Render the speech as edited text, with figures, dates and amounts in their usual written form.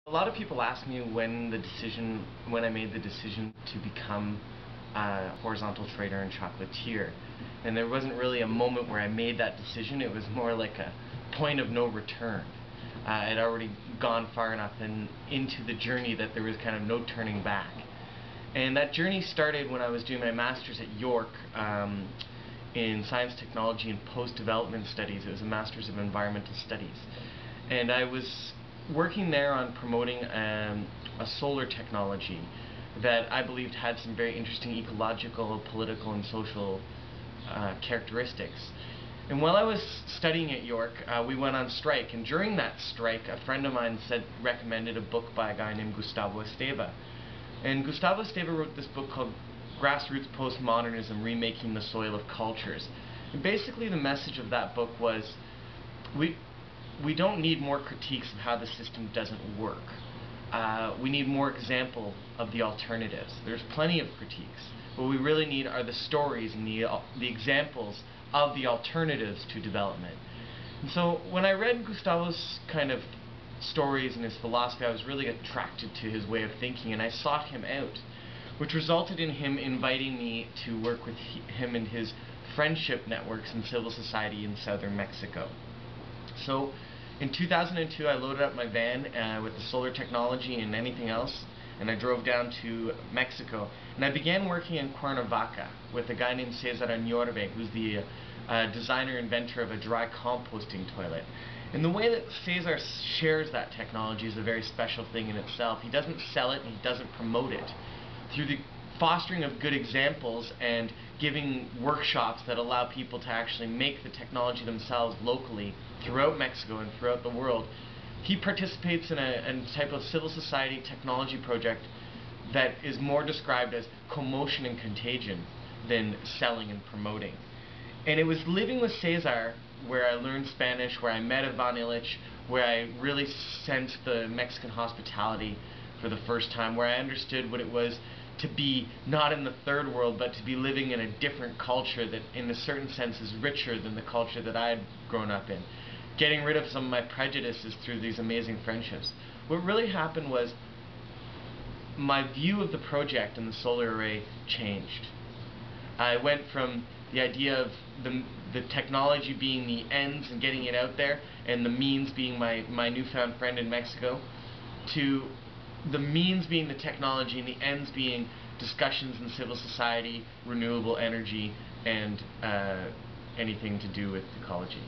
A lot of people ask me when I made the decision to become a horizontal trader and chocolatier. And there wasn't really a moment where I made that decision. It was more like a point of no return. I'd already gone far enough into the journey that there was kind of no turning back. And that journey started when I was doing my master's at York in Science, Technology, and Post-Development Studies. It was a Master's of Environmental Studies. And I was working there on promoting a solar technology that I believed had some very interesting ecological, political, and social characteristics. And while I was studying at York, we went on strike, and during that strike, a friend of mine recommended a book by a guy named Gustavo Esteva. And Gustavo Esteva wrote this book called Grassroots Postmodernism, Remaking the Soil of Cultures. And basically the message of that book was, we don't need more critiques of how the system doesn't work. We need more example of the alternatives. There's plenty of critiques. What we really need are the stories and the examples of the alternatives to development. And so when I read Gustavo's kind of stories and his philosophy, I was really attracted to his way of thinking, and I sought him out, which resulted in him inviting me to work with him and his friendship networks in civil society in southern Mexico. So in 2002, I loaded up my van with the solar technology and anything else, and I drove down to Mexico. And I began working in Cuernavaca with a guy named Cesar Añorbe, who's the designer inventor of a dry composting toilet. And the way that Cesar shares that technology is a very special thing in itself. He doesn't sell it and he doesn't promote it. Through the fostering of good examples and giving workshops that allow people to actually make the technology themselves locally throughout Mexico and throughout the world, he participates in a type of civil society technology project that is more described as commotion and contagion than selling and promoting. And it was living with Cesar where I learned Spanish, where I met Ivan Illich, where I really sensed the Mexican hospitality for the first time, where I understood what it was to be not in the third world, but to be living in a different culture that in a certain sense is richer than the culture that I had grown up in. Getting rid of some of my prejudices through these amazing friendships. What really happened was my view of the project and the solar array changed. I went from the idea of the technology being the ends and getting it out there, and the means being my newfound friend in Mexico, to the means being the technology and the ends being discussions in civil society, renewable energy, and anything to do with ecology.